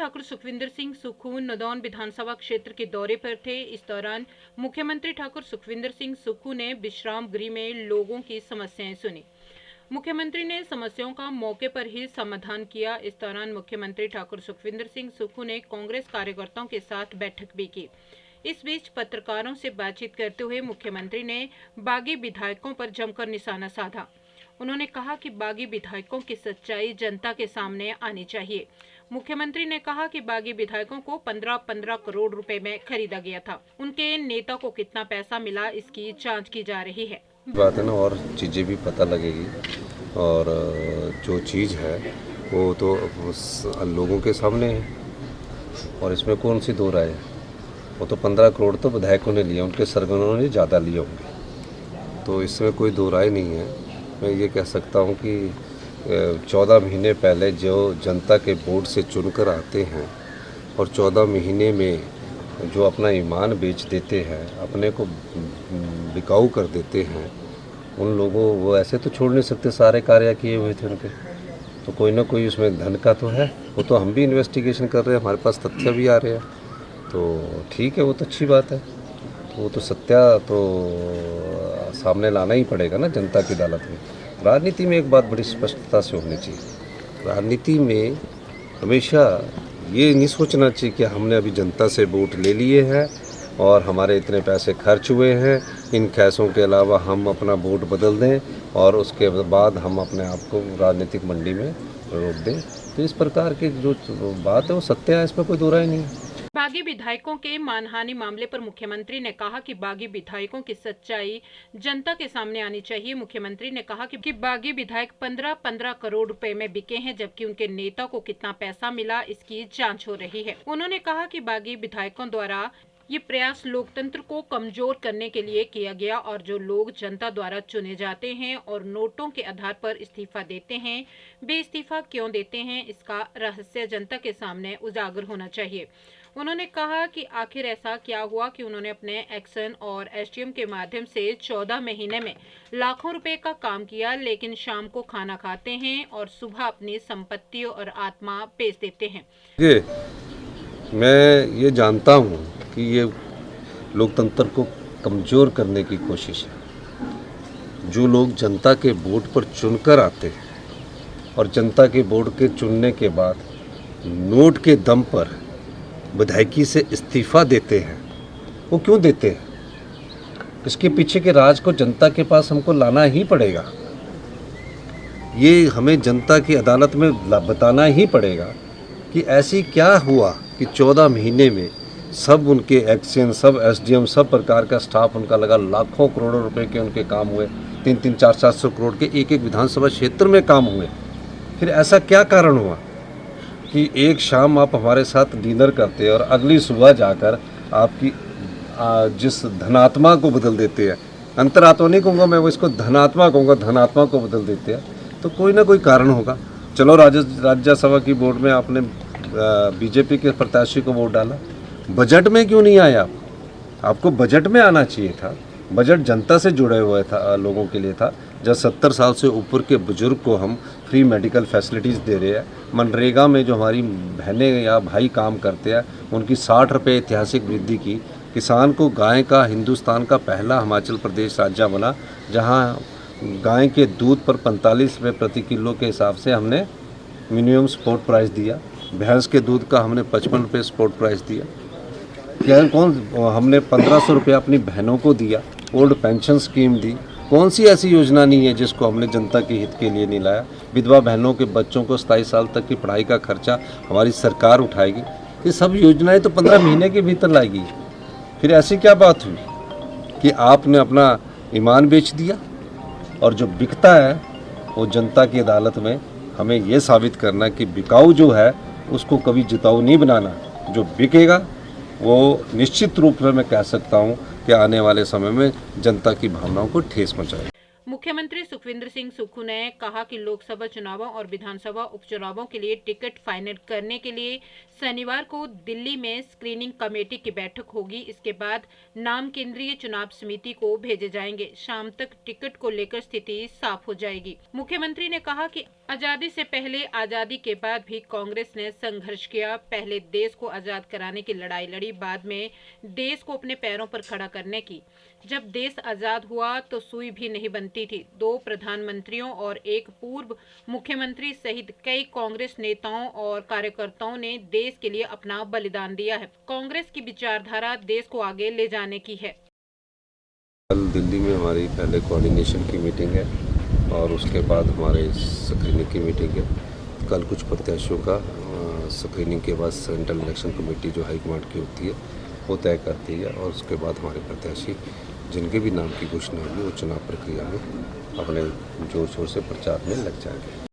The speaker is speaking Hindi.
ठाकुर सुखविंदर सिंह सुक्खू नदौन विधानसभा क्षेत्र के दौरे पर थे। इस दौरान मुख्यमंत्री ठाकुर सुखविंदर सिंह सुक्खू ने विश्राम गृह में लोगों की समस्याएं सुनी। मुख्यमंत्री ने समस्याओं का मौके पर ही समाधान किया। इस दौरान मुख्यमंत्री ठाकुर सुखविंदर सिंह सुक्खू ने कांग्रेस कार्यकर्ताओं के साथ बैठक भी की। इस बीच पत्रकारों से बातचीत करते हुए मुख्यमंत्री ने बागी विधायकों पर जमकर निशाना साधा। उन्होंने कहा कि बागी विधायकों की सच्चाई जनता के सामने आनी चाहिए। मुख्यमंत्री ने कहा कि बागी विधायकों को 15-15 करोड़ रुपए में खरीदा गया था। उनके नेता को कितना पैसा मिला, इसकी जांच की जा रही है। बात है ना, और चीज़ें भी पता लगेगी। और जो चीज़ है वो तो लोगों के सामने है और इसमें कौन सी दो राय है। वो तो 15 करोड़ तो विधायकों ने लिया, उनके सरगनों ने ज़्यादा लिए होंगे, तो इसमें कोई दो राय नहीं है। मैं ये कह सकता हूँ कि 14 महीने पहले जो जनता के वोट से चुनकर आते हैं और 14 महीने में जो अपना ईमान बेच देते हैं, अपने को बिकाऊ कर देते हैं, उन लोगों वो ऐसे तो छोड़ नहीं सकते। सारे कार्य किए हुए थे उनके, तो कोई ना कोई उसमें धन का तो है। वो तो हम भी इन्वेस्टिगेशन कर रहे हैं, हमारे पास तथ्य भी आ रहे हैं, तो ठीक है, वो तो अच्छी बात है। वो तो सत्या तो सामने लाना ही पड़ेगा ना जनता की अदालत में। राजनीति में एक बात बड़ी स्पष्टता से होनी चाहिए। राजनीति में हमेशा ये नहीं सोचना चाहिए कि हमने अभी जनता से वोट ले लिए हैं और हमारे इतने पैसे खर्च हुए हैं, इन पैसों के अलावा हम अपना वोट बदल दें और उसके बाद हम अपने आप को राजनीतिक मंडी में रोक दें। तो इस प्रकार की जो बात है वो सत्य है, इसमें कोई दो राय नहीं है। बागी विधायकों के मानहानि मामले पर मुख्यमंत्री ने कहा कि बागी विधायकों की सच्चाई जनता के सामने आनी चाहिए। मुख्यमंत्री ने कहा कि बागी विधायक 15-15 करोड़ रुपए में बिके हैं, जबकि उनके नेता को कितना पैसा मिला, इसकी जांच हो रही है। उन्होंने कहा कि बागी विधायकों द्वारा ये प्रयास लोकतंत्र को कमजोर करने के लिए किया गया और जो लोग जनता द्वारा चुने जाते हैं और नोटों के आधार पर इस्तीफा देते हैं, वे इस्तीफा क्यों देते हैं, इसका रहस्य जनता के सामने उजागर होना चाहिए। उन्होंने कहा कि आखिर ऐसा क्या हुआ कि उन्होंने अपने एक्शन और एसडीएम के माध्यम से 14 महीने में लाखों रुपए का काम किया, लेकिन शाम को खाना खाते हैं और सुबह अपनी संपत्ति और आत्मा बेच देते हैं। मैं ये जानता हूँ कि ये लोकतंत्र को कमज़ोर करने की कोशिश है। जो लोग जनता के वोट पर चुनकर आते हैं और जनता के वोट के चुनने के बाद नोट के दम पर विधायकी से इस्तीफा देते हैं, वो क्यों देते हैं? इसके पीछे के राज को जनता के पास हमको लाना ही पड़ेगा। ये हमें जनता की अदालत में बताना ही पड़ेगा कि ऐसी क्या हुआ कि 14 महीने में सब उनके एक्शन, सब एसडीएम, सब प्रकार का स्टाफ उनका लगा, लाखों करोड़ों रुपए के उनके काम हुए, 3-3, 400-400 करोड़ के एक विधानसभा क्षेत्र में काम हुए। फिर ऐसा क्या कारण हुआ कि एक शाम आप हमारे साथ डिनर करते हैं और अगली सुबह जाकर आपकी जिस धनात्मा को बदल देते हैं, अंतरात्मा नहीं कहूँगा मैं, वो इसको धनात्मा कहूँगा, धनात्मा को बदल देते हैं, तो कोई ना कोई कारण होगा। चलो राज्यसभा की वोट में आपने बीजेपी के प्रत्याशी को वोट डाला, बजट में क्यों नहीं आया? आपको बजट में आना चाहिए था। बजट जनता से जुड़े हुए था, लोगों के लिए था। जब 70 साल से ऊपर के बुजुर्ग को हम फ्री मेडिकल फैसिलिटीज़ दे रहे हैं, मनरेगा में जो हमारी बहनें या भाई काम करते हैं उनकी 60 रुपये ऐतिहासिक वृद्धि की, किसान को गाय का हिंदुस्तान का पहला हिमाचल प्रदेश राज्य बना, जहां गाय के दूध पर 45 रुपये प्रति किलो के हिसाब से हमने मिनिमम सपोर्ट प्राइस दिया, भैंस के दूध का हमने 55 रुपये सपोर्ट प्राइस दिया। क्या हमने 1500 रुपये अपनी बहनों को दिया, ओल्ड पेंशन स्कीम दी। कौन सी ऐसी योजना नहीं है जिसको हमने जनता के हित के लिए नहीं लाया? विधवा बहनों के बच्चों को 27 साल तक की पढ़ाई का खर्चा हमारी सरकार उठाएगी। ये सब योजनाएं तो 15 महीने के भीतर लाएगी। फिर ऐसी क्या बात हुई कि आपने अपना ईमान बेच दिया? और जो बिकता है वो जनता की अदालत में हमें ये साबित करना कि बिकाऊ जो है उसको कभी जिताऊ नहीं बनाना। जो बिकेगा वो निश्चित रूप में मैं कह सकता हूँ कि आने वाले समय में जनता की भावनाओं को ठेस पहुँचाए। मुख्यमंत्री सुखविंदर सिंह सुक्खू ने कहा कि लोकसभा चुनावों और विधानसभा उपचुनावों के लिए टिकट फाइनल करने के लिए शनिवार को दिल्ली में स्क्रीनिंग कमेटी की बैठक होगी। इसके बाद नाम केंद्रीय चुनाव समिति को भेजे जाएंगे। शाम तक टिकट को लेकर स्थिति साफ हो जाएगी। मुख्यमंत्री ने कहा कि आजादी से पहले, आजादी के बाद भी कांग्रेस ने संघर्ष किया। पहले देश को आजाद कराने की लड़ाई लड़ी, बाद में देश को अपने पैरों पर खड़ा करने की। जब देश आजाद हुआ तो सुई भी नहीं बनती थी। 2 प्रधानमंत्रियों और एक पूर्व मुख्यमंत्री सहित कई कांग्रेस नेताओं और कार्यकर्ताओं ने देश के लिए अपना बलिदान दिया है। कांग्रेस की विचारधारा देश को आगे ले जाने की है। कल दिल्ली में हमारी पहले कोऑर्डिनेशन की मीटिंग है और उसके बाद हमारे स्क्रीनिंग की मीटिंग है। कल कुछ प्रत्याशियों का स्क्रीनिंग के बाद सेंट्रल इलेक्शन कमेटी जो हाईकमांड की होती है वो तय करती है और उसके बाद हमारे प्रत्याशी जिनके भी नाम की घोषणा होगी वो चुनाव प्रक्रिया में अपने जोर शोर से प्रचार में लग जाएंगे।